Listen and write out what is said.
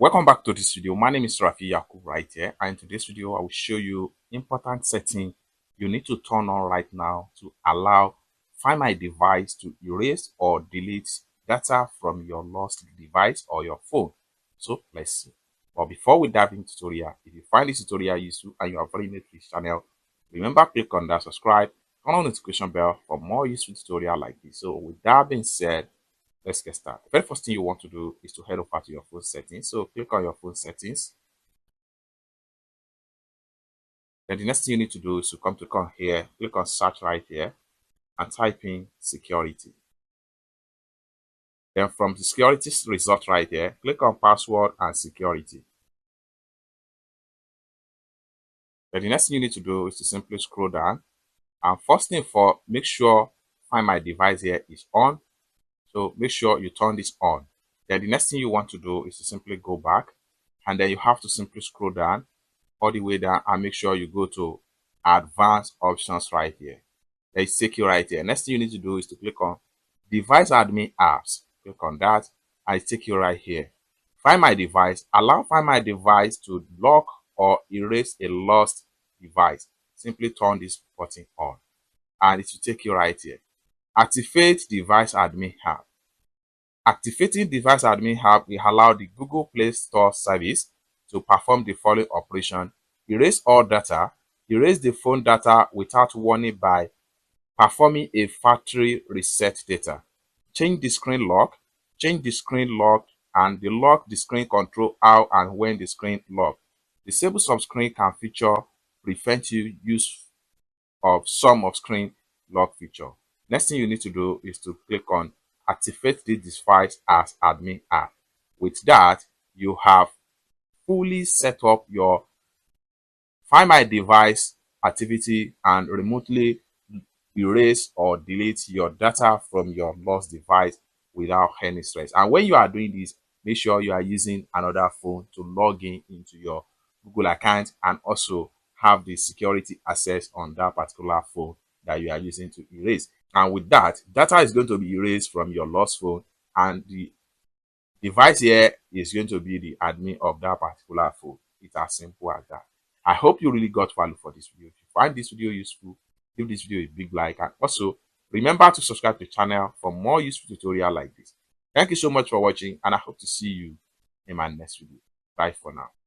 Welcome back to this video. My name is Rafi Yakub right here, and in today's video I will show you important setting you need to turn on right now to allow Find My Device to erase or delete data from your lost device or your phone. So let's see. But before we dive into tutorial, if you find this tutorial useful and you are very new to this channel, remember click on that subscribe, turn on the notification bell for more useful tutorial like this. So with that being said, let's get started. The very first thing you want to do is to head over to your phone settings. So click on your phone settings. Then the next thing you need to do is to come here, click on search right here and type in security. Then from the security result right here, click on password and security. Then the next thing you need to do is to simply scroll down. And first thing make sure Find My Device here is on. So make sure you turn this on. Then the next thing you want to do is to simply go back, and then you have to simply scroll down all the way down and make sure you go to advanced options right here. They take you right here. Next thing you need to do is to click on device admin apps. Click on that and it take you right here. Find My Device. Allow Find My Device to lock or erase a lost device. Simply turn this button on and it will take you right here. Activate device admin app. Activating device admin app will allow the Google Play Store service to perform the following operation: erase all data, erase the phone data without warning by performing a factory reset data, change the screen lock and lock the screen control how and when the screen lock. Disable some screen can feature prevent you use of some of screen lock feature. Next thing you need to do is to click on activate this device as admin app. With that, you have fully set up your Find My Device activity and remotely erase or delete your data from your lost device without any stress. And when you are doing this, make sure you are using another phone to log in into your Google account and also have the security access on that particular phone that you are using to erase. And with that, data is going to be erased from your lost phone, and the device here is going to be the admin of that particular phone. It's as simple as that. I hope you really got value for this video. If you find this video useful, give this video a big like, and also remember to subscribe to the channel for more useful tutorial like this. Thank you so much for watching, and I hope to see you in my next video. Bye for now.